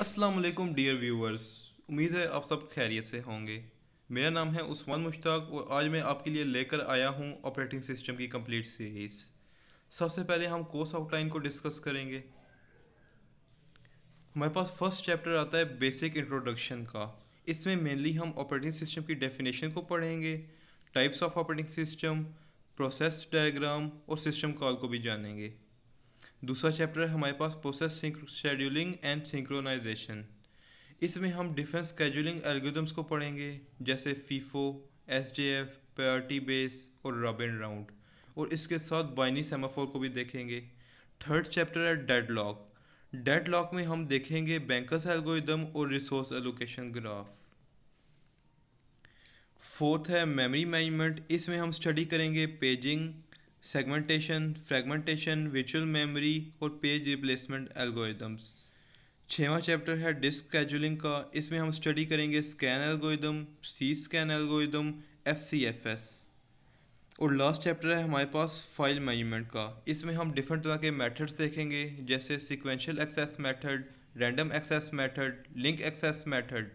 अस्सलाम वालेकुम dear viewers. उम्मीद है आप सब खैरियत से होंगे। मेरा नाम है उस्मान मुश्ताक और आज मैं आपके लिए लेकर आया हूँ ऑपरेटिंग सिस्टम की कंप्लीट सीरीज़। सबसे पहले हम कोर्स आउटलाइन को डिस्कस करेंगे। हमारे पास फर्स्ट चैप्टर आता है बेसिक इंट्रोडक्शन का। इसमें मेनली हम ऑपरेटिंग सिस्टम की डेफिनेशन को पढ़ेंगे, types of operating system, process diagram और सिस्टम कॉल को भी जानेंगे। दूसरा चैप्टर है हमारे पास प्रोसेस शेड्यूलिंग एंड सिंक्रोनाइजेशन। इसमें हम डिफरेंट स्केड्यूलिंग एल्गोरिथम्स को पढ़ेंगे, जैसे फीफो, एसजेएफ, प्रायोरिटी बेस और रॉबिन राउंड, और इसके साथ बाइनरी सेमाफोर को भी देखेंगे। थर्ड चैप्टर है डेडलॉक। डेडलॉक में हम देखेंगे बैंकर्स एल्गोरिथम और रिसोर्स एलोकेशन ग्राफ। फोर्थ है मेमोरी मैनेजमेंट। इसमें हम स्टडी करेंगे paging, segmentation, fragmentation, virtual memory और पेज रिप्लेसमेंट एल्गोरिथम्स। छठवां चैप्टर है डिस्क स्केड्यूलिंग का। इसमें हम स्टडी करेंगे scan algorithm, C scan algorithm, F C F S. और लास्ट चैप्टर है हमारे पास फाइल मैनेजमेंट का। इसमें हम डिफरेंट तरह के मेथड्स देखेंगे, जैसे sequential access method, random access method, link access method.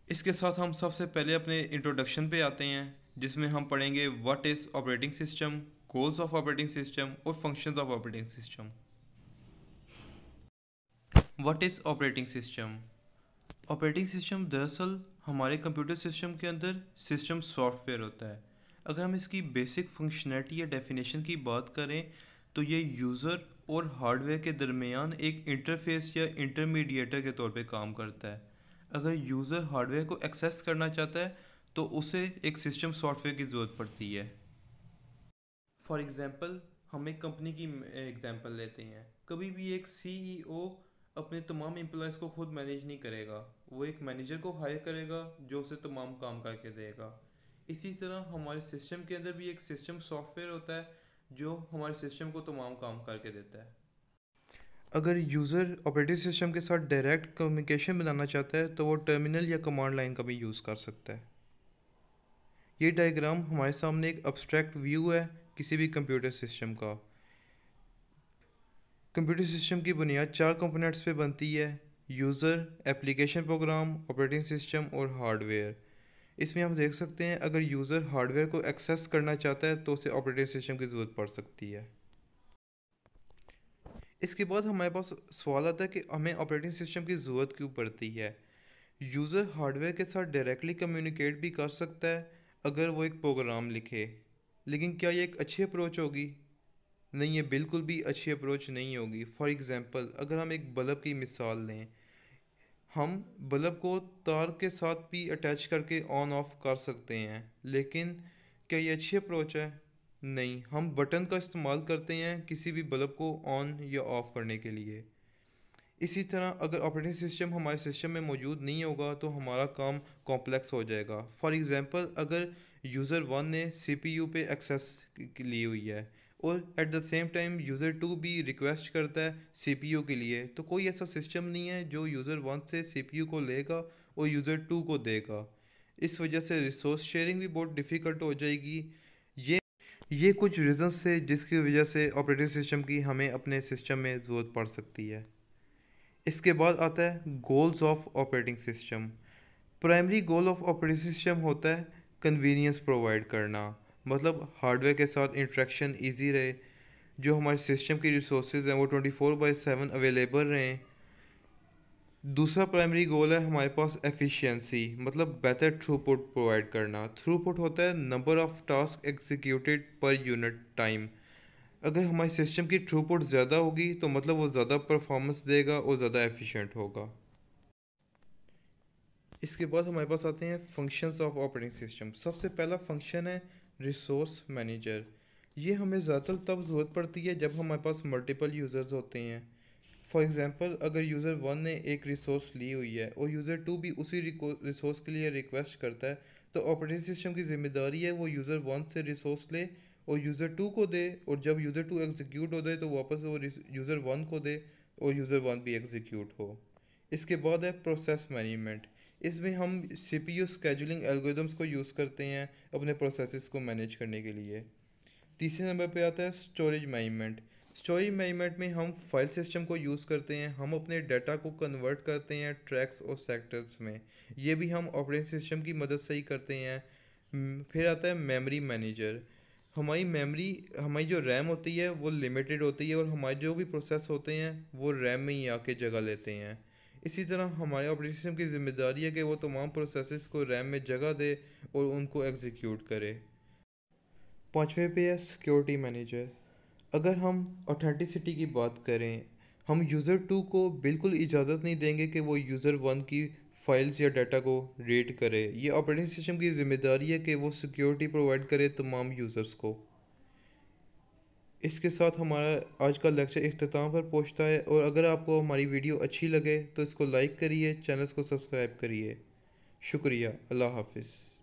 इसके साथ हम सबसे पहले अपने इंट्रोडक्शन पे आते हैं, जिसमें हम पढ़ेंगे what is operating system, goals of operating system और functions of operating system. What is operating system? Operating system दरअसल हमारे कंप्यूटर सिस्टम के अंदर सिस्टम सॉफ्टवेयर होता है। अगर हम इसकी बेसिक फंक्शनैलिटी या डेफिनेशन की बात करें तो ये यूज़र और हार्डवेयर के दरमियान एक इंटरफेस या इंटरमीडिएटर के तौर पे काम करता है। अगर यूज़र हार्डवेयर को एक्सेस करना चाहता है तो उसे एक सिस्टम सॉफ्टवेयर की ज़रूरत पड़ती है। फॉर एग्ज़ाम्पल, हम एक कंपनी की एग्ज़ाम्पल लेते हैं। कभी भी एक सीईओ अपने तमाम एम्प्लॉयज़ को खुद मैनेज नहीं करेगा, वो एक मैनेजर को हायर करेगा जो उसे तमाम काम करके देगा। इसी तरह हमारे सिस्टम के अंदर भी एक सिस्टम सॉफ्टवेयर होता है जो हमारे सिस्टम को तमाम काम करके देता है। अगर यूज़र ऑपरेटिंग सिस्टम के साथ डायरेक्ट कम्युनिकेशन बनाना चाहता है तो वो टर्मिनल या कमांड लाइन का भी यूज़ कर सकता है। ये डायग्राम हमारे सामने एक अब्स्ट्रैक्ट व्यू है किसी भी कंप्यूटर सिस्टम का। कंप्यूटर सिस्टम की बुनियाद चार कंपोनेंट्स पे बनती है: user, application program, operating system और हार्डवेयर। इसमें हम देख सकते हैं अगर यूज़र हार्डवेयर को एक्सेस करना चाहता है तो उसे ऑपरेटिंग सिस्टम की ज़रूरत पड़ सकती है। इसके बाद हमारे पास सवाल आता है कि हमें ऑपरेटिंग सिस्टम की ज़रूरत क्यों पड़ती है। यूज़र हार्डवेयर के साथ डायरेक्टली कम्युनिकेट भी कर सकता है अगर वो एक प्रोग्राम लिखे, लेकिन क्या ये एक अच्छी अप्रोच होगी? नहीं, ये बिल्कुल भी अच्छी अप्रोच नहीं होगी। फॉर एग्ज़ाम्पल, अगर हम एक बल्ब की मिसाल लें, हम बल्ब को तार के साथ भी अटैच करके ऑन ऑफ कर सकते हैं, लेकिन क्या ये अच्छी अप्रोच है? नहीं, हम बटन का इस्तेमाल करते हैं किसी भी बल्ब को ऑन या ऑफ करने के लिए। इसी तरह अगर ऑपरेटिंग सिस्टम हमारे सिस्टम में मौजूद नहीं होगा तो हमारा काम कॉम्प्लेक्स हो जाएगा। फॉर एग्ज़ाम्पल, अगर यूज़र वन ने सीपीयू पे एक्सेस ली हुई है और at the same time user two भी रिक्वेस्ट करता है सीपीयू के लिए, तो कोई ऐसा सिस्टम नहीं है जो यूज़र वन से सीपीयू को लेगा और यूज़र टू को देगा। इस वजह से रिसोर्स शेयरिंग भी बहुत डिफ़िकल्ट हो जाएगी। ये ये कुछ रीज़न्स से जिसकी वजह से ऑपरेटिंग सिस्टम की हमें अपने सिस्टम में ज़रूरत पड़ सकती है। इसके बाद आता है goals of operating system. Primary goal of operating system होता है कन्वीनियंस प्रोवाइड करना, मतलब हार्डवेयर के साथ इंटरेक्शन इजी रहे, जो हमारे सिस्टम की रिसोर्सेज हैं वो 24/7 अवेलेबल रहें। दूसरा प्राइमरी गोल है हमारे पास एफिशिएंसी, मतलब बेहतर थ्रूपुट प्रोवाइड करना। थ्रूपुट होता है number of task executed per unit time. अगर हमारे सिस्टम की थ्रूपुट ज़्यादा होगी तो मतलब वो ज़्यादा परफॉर्मेंस देगा और ज़्यादा एफिशिएंट होगा। इसके बाद हमारे पास आते हैं फंक्शंस ऑफ ऑपरेटिंग सिस्टम। सबसे पहला फंक्शन है रिसोर्स मैनेजर। ये हमें ज़्यादातर तब ज़रूरत पड़ती है जब हमारे पास मल्टीपल यूज़र्स होते हैं। फॉर एग्ज़ाम्पल, अगर यूज़र वन ने एक रिसोर्स ली हुई है और यूज़र टू भी उसी रिसोर्स के लिए रिक्वेस्ट करता है, तो ऑपरेटिंग सिस्टम की जिम्मेदारी है वो यूज़र वन से रिसोर्स ले और यूज़र टू को दे, और जब यूज़र टू एग्जीक्यूट हो जाए तो वापस वो यूज़र वन को दे और यूज़र वन भी एग्जीक्यूट हो। इसके बाद है प्रोसेस मैनेजमेंट। इसमें हम सीपीयू स्केड्यूलिंग एल्गोरिदम्स को यूज़ करते हैं अपने प्रोसेसेस को मैनेज करने के लिए। तीसरे नंबर पे आता है स्टोरेज मैनेजमेंट। स्टोरेज मैनेजमेंट में हम फाइल सिस्टम को यूज़ करते हैं, हम अपने डाटा को कन्वर्ट करते हैं ट्रैक्स और सेक्टर्स में। ये भी हम ऑपरेटिंग सिस्टम की मदद से ही करते हैं। फिर आता है मेमोरी मैनेजर। हमारी जो रैम होती है वो लिमिटेड होती है, और हमारे जो भी प्रोसेस होते हैं वो रैम में ही आके जगह लेते हैं। इसी तरह हमारे ऑपरेटिंग सिस्टम की जिम्मेदारी है कि वो तमाम प्रोसेसेस को रैम में जगह दे और उनको एग्जीक्यूट करे। पाँचवें पे है सिक्योरिटी मैनेजर। अगर हम ऑथेंटिसिटी की बात करें, हम यूज़र टू को बिल्कुल इजाज़त नहीं देंगे कि वो यूज़र वन की फाइल्स या डाटा को रीड करे। ये ऑपरेटिंग सिस्टम की जिम्मेदारी है कि वो सिक्योरिटी प्रोवाइड करे तमाम यूज़र्स को। इसके साथ हमारा आज का लेक्चर इख्तिताम पर पहुंचता है, और अगर आपको हमारी वीडियो अच्छी लगे तो इसको लाइक करिए, चैनल को सब्सक्राइब करिए। शुक्रिया। अल्लाह हाफिज़।